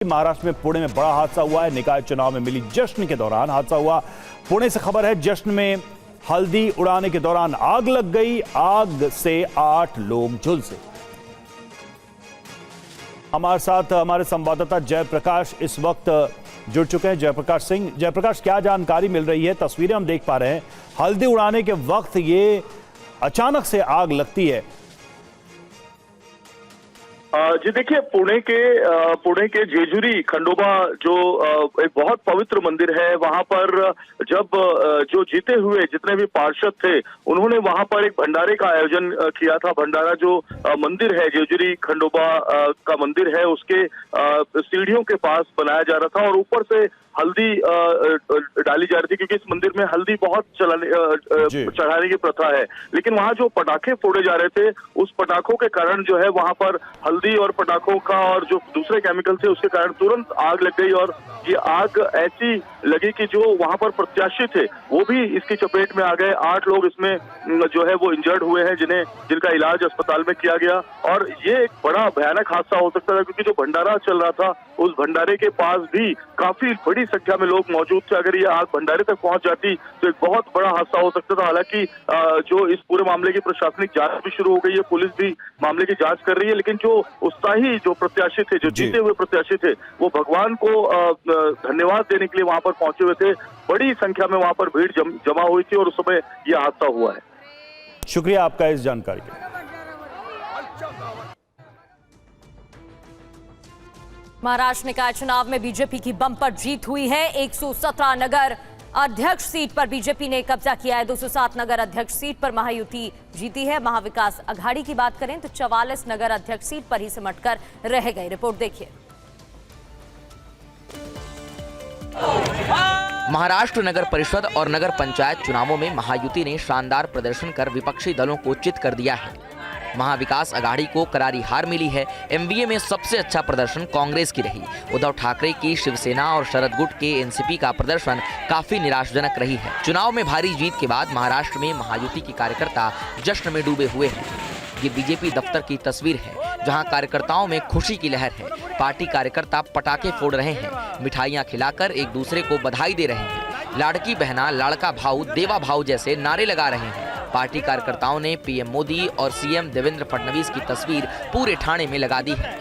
महाराष्ट्र में पुणे में बड़ा हादसा हुआ है। निकाय चुनाव में मिली जश्न के दौरान हादसा हुआ। पुणे से खबर है, जश्न में हल्दी उड़ाने के दौरान आग लग गई। आग से 8 लोग झुलसे। हमारे साथ हमारे संवाददाता जयप्रकाश इस वक्त जुड़ चुके हैं। जयप्रकाश सिंह, जयप्रकाश, क्या जानकारी मिल रही है? तस्वीरें हम देख पा रहे हैं, हल्दी उड़ाने के वक्त ये अचानक से आग लगती है। जी देखिए, पुणे के जेजुरी खंडोबा जो एक बहुत पवित्र मंदिर है, वहां पर जब जो जीते हुए जितने भी पार्षद थे उन्होंने वहां पर एक भंडारे का आयोजन किया था। भंडारा जो मंदिर है, जेजुरी खंडोबा का मंदिर है, उसके सीढ़ियों के पास बनाया जा रहा था और ऊपर से हल्दी डाली जा रही थी, क्योंकि इस मंदिर में हल्दी बहुत चढ़ाने की प्रथा है। लेकिन वहां जो पटाखे फोड़े जा रहे थे, उस पटाखों के कारण जो है वहां पर हल्दी और पटाखों का और जो दूसरे केमिकल थे उसके कारण तुरंत आग लग गई। और ये आग ऐसी लगी कि जो वहां पर प्रत्याशी थे वो भी इसकी चपेट में आ गए। 8 लोग इसमें जो है वो इंजर्ड हुए हैं, जिनका इलाज अस्पताल में किया गया। और ये एक बड़ा भयानक हादसा हो सकता था, क्योंकि जो भंडारा चल रहा था उस भंडारे के पास भी काफी बड़ी संख्या में लोग मौजूद थे। अगर ये आग भंडारे तक पहुंच जाती तो एक बहुत बड़ा हादसा हो सकता था। हालांकि जो इस पूरे मामले की प्रशासनिक जांच भी शुरू हो गई है, पुलिस भी मामले की जांच कर रही है। लेकिन जो उत्साही जो प्रत्याशी थे, जो जीते हुए प्रत्याशी थे, वो भगवान को धन्यवाद देने के लिए वहां पर पहुंचे हुए थे। बड़ी संख्या में वहां पर भीड़ जमा हुई थी और उस समय यह हादसा हुआ है। शुक्रिया आपका इस जानकारी के लिए। महाराष्ट्र निकाय चुनाव में बीजेपी की बम्पर जीत हुई है। 117 नगर अध्यक्ष सीट पर बीजेपी ने कब्जा किया है। 207 नगर अध्यक्ष सीट पर महायुति जीती है। महाविकास अघाड़ी की बात करें तो 44 नगर अध्यक्ष सीट पर ही सिमटकर रह गए। रिपोर्ट देखिए। महाराष्ट्र नगर परिषद और नगर पंचायत चुनावों में महायुति ने शानदार प्रदर्शन कर विपक्षी दलों को चित कर दिया है। महाविकास अघाड़ी को करारी हार मिली है। एमवीए में सबसे अच्छा प्रदर्शन कांग्रेस की रही। उद्धव ठाकरे की शिवसेना और शरद गुट के एनसीपी का प्रदर्शन काफी निराशाजनक रही है। चुनाव में भारी जीत के बाद महाराष्ट्र में महायुति के कार्यकर्ता जश्न में डूबे हुए हैं। ये बीजेपी दफ्तर की तस्वीर है, जहां कार्यकर्ताओं में खुशी की लहर है। पार्टी कार्यकर्ता पटाखे फोड़ रहे हैं, मिठाइयां खिलाकर एक दूसरे को बधाई दे रहे हैं। लाड़की बहना लाड़का भाऊ देवा भाऊ जैसे नारे लगा रहे हैं। पार्टी कार्यकर्ताओं ने पीएम मोदी और सीएम देवेंद्र फडणवीस की तस्वीर पूरे ठाणे में लगा दी है।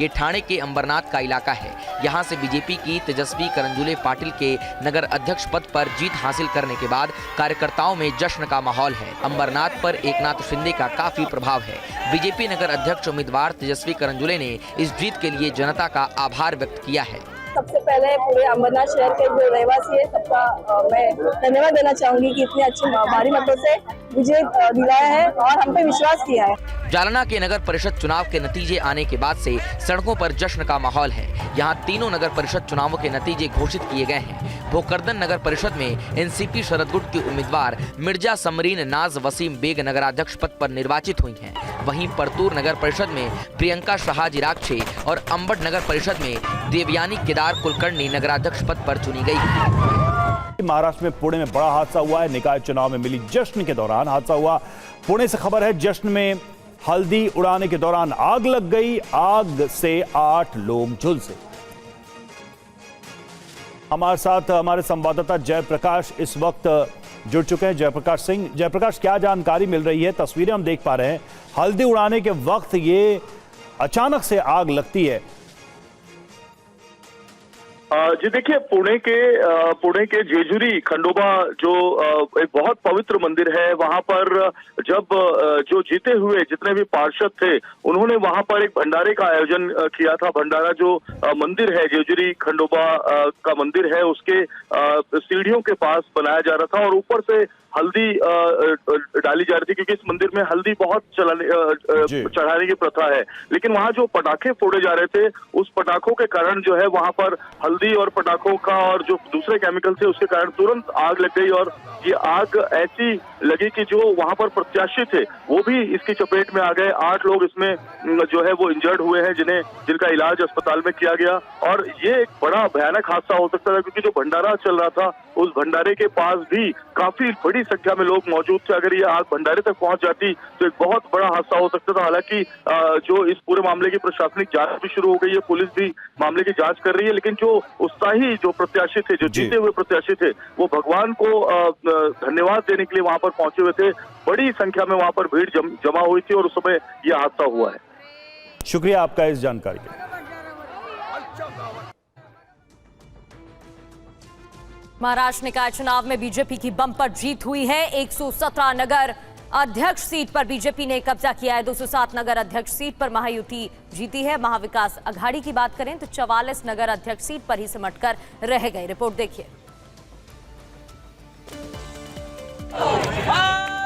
ये ठाणे के अंबरनाथ का इलाका है। यहाँ से बीजेपी की तेजस्वी करंजुले पाटिल के नगर अध्यक्ष पद पर जीत हासिल करने के बाद कार्यकर्ताओं में जश्न का माहौल है। अंबरनाथ पर एकनाथ शिंदे का काफी प्रभाव है। बीजेपी नगर अध्यक्ष उम्मीदवार तेजस्वी करंजुले ने इस जीत के लिए जनता का आभार व्यक्त किया है। सबसे पहले पूरे अंबरनाथ शहर के जो रहवासी है सबका मैं धन्यवाद देना चाहूंगी कि इतनी अच्छी भारी मतों से विजय दिलाया है और हम पे विश्वास किया है। जालना के नगर परिषद चुनाव के नतीजे आने के बाद से सड़कों पर जश्न का माहौल है। यहाँ तीनों नगर परिषद चुनावों के नतीजे घोषित किए गए हैं। भोकरदन नगर परिषद में एनसीपी शरद गुट की उम्मीदवार मिर्जा समरीन नाज वसीम बेग नगराध्यक्ष पद पर निर्वाचित हुई हैं। वहीं परतूर नगर परिषद में प्रियंका शाहजिराक्षे और अंबड नगर परिषद में देवयानी केदार कुलकर्णी नगराध्यक्ष पद पर चुनी गई। महाराष्ट्र में पुणे में बड़ा हादसा हुआ है। निकाय चुनाव में मिली जश्न के दौरान हादसा हुआ। पुणे से खबर है, जश्न में हल्दी उड़ाने के दौरान आग लग गई। आग से 8 लोग झुलसे। हमारे साथ हमारे संवाददाता जयप्रकाश इस वक्त जुड़ चुके हैं। जयप्रकाश सिंह, जयप्रकाश, क्या जानकारी मिल रही है? तस्वीरें हम देख पा रहे हैं, हल्दी उड़ाने के वक्त ये अचानक से आग लगती है। जी देखिए, पुणे के जेजुरी खंडोबा जो एक बहुत पवित्र मंदिर है, वहां पर जब जो जीते हुए जितने भी पार्षद थे उन्होंने वहां पर एक भंडारे का आयोजन किया था। भंडारा जो मंदिर है, जेजुरी खंडोबा का मंदिर है, उसके सीढ़ियों के पास बनाया जा रहा था और ऊपर से हल्दी डाली जा रही थी, क्योंकि इस मंदिर में हल्दी बहुत चढ़ाने की प्रथा है। लेकिन वहां जो पटाखे फोड़े जा रहे थे, उस पटाखों के कारण जो है वहां पर हल्दी और पटाखों का और जो दूसरे केमिकल थे उसके कारण तुरंत आग लग गई। और ये आग ऐसी लगी कि जो वहां पर प्रत्याशी थे वो भी इसकी चपेट में आ गए। 8 लोग इसमें जो है वो इंजर्ड हुए हैं, जिनका इलाज अस्पताल में किया गया। और ये एक बड़ा भयानक हादसा हो सकता था, क्योंकि जो भंडारा चल रहा था उस भंडारे के पास भी काफी बड़ी संख्या में लोग मौजूद थे। अगर ये आग भंडारे तक पहुंच जाती तो एक बहुत बड़ा हादसा हो सकता था। हालांकि जो इस पूरे मामले की प्रशासनिक जांच भी शुरू हो गई है, पुलिस भी मामले की जांच कर रही है, लेकिन जो उत्साही जो प्रत्याशी थे, जो जीते हुए प्रत्याशी थे, वो भगवान को धन्यवाद देने के लिए वहां पर पहुंचे हुए थे। बड़ी संख्या में वहां पर भीड़ जमा हुई थी और उस समय यह हादसा हुआ है। शुक्रिया आपका इस जानकारी के लिए। महाराष्ट्र निकाय चुनाव में बीजेपी की बम्पर जीत हुई है। 117 नगर अध्यक्ष सीट पर बीजेपी ने कब्जा किया है। 207 नगर अध्यक्ष सीट पर महायुति जीती है। महाविकास अघाड़ी की बात करें तो 44 नगर अध्यक्ष सीट पर ही सिमटकर रह गए। रिपोर्ट देखिए।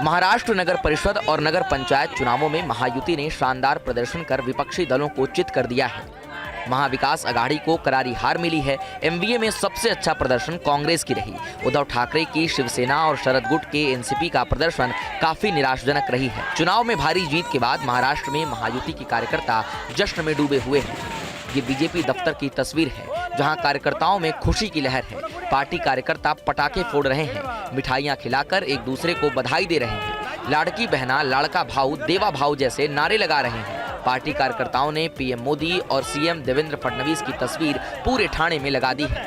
महाराष्ट्र नगर परिषद और नगर पंचायत चुनावों में महायुति ने शानदार प्रदर्शन कर विपक्षी दलों को चित कर दिया है। महाविकास अघाड़ी को करारी हार मिली है। एमवीए में सबसे अच्छा प्रदर्शन कांग्रेस की रही। उद्धव ठाकरे की शिवसेना और शरद गुट के एनसीपी का प्रदर्शन काफी निराशाजनक रही है। चुनाव में भारी जीत के बाद महाराष्ट्र में महायुति के कार्यकर्ता जश्न में डूबे हुए हैं। ये बीजेपी दफ्तर की तस्वीर है, जहां कार्यकर्ताओं में खुशी की लहर है। पार्टी कार्यकर्ता पटाखे फोड़ रहे हैं, मिठाइयां खिलाकर एक दूसरे को बधाई दे रहे हैं। लाड़की बहना लाड़का भाऊ देवा भाऊ जैसे नारे लगा रहे हैं। पार्टी कार्यकर्ताओं ने पीएम मोदी और सीएम देवेंद्र फडणवीस की तस्वीर पूरे ठाणे में लगा दी है।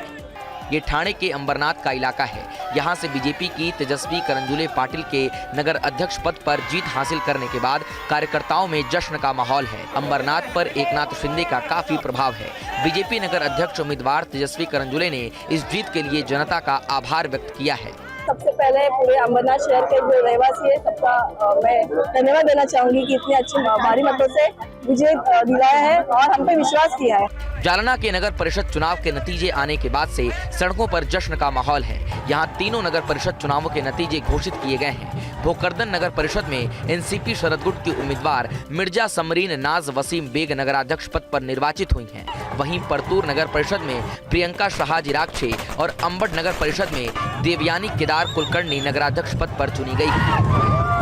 ये ठाणे के अंबरनाथ का इलाका है। यहाँ से बीजेपी की तेजस्वी करंजुले पाटिल के नगर अध्यक्ष पद पर जीत हासिल करने के बाद कार्यकर्ताओं में जश्न का माहौल है। अंबरनाथ पर एकनाथ शिंदे का काफी प्रभाव है। बीजेपी नगर अध्यक्ष उम्मीदवार तेजस्वी करंजुले ने इस जीत के लिए जनता का आभार व्यक्त किया है। सबसे पहले पूरे अंबरनाथ शहर के जो रहवासी है सबका मैं धन्यवाद देना चाहूंगी कि इतनी अच्छी भारी मतों से विजय दिलाया है और हम पे विश्वास किया है। जालना के नगर परिषद चुनाव के नतीजे आने के बाद से सड़कों पर जश्न का माहौल है। यहाँ तीनों नगर परिषद चुनावों के नतीजे घोषित किए गए हैं। भोकरदन नगर परिषद में एनसीपी शरद गुट की उम्मीदवार मिर्जा समरीन नाज वसीम बेग नगराध्यक्ष पद पर निर्वाचित हुई हैं। वहीं परतूर नगर परिषद में प्रियंका शाह जिराक्षे और अंबड नगर परिषद में देवयानी केदार कुलकर्णी नगराध्यक्ष पद पर चुनी गई।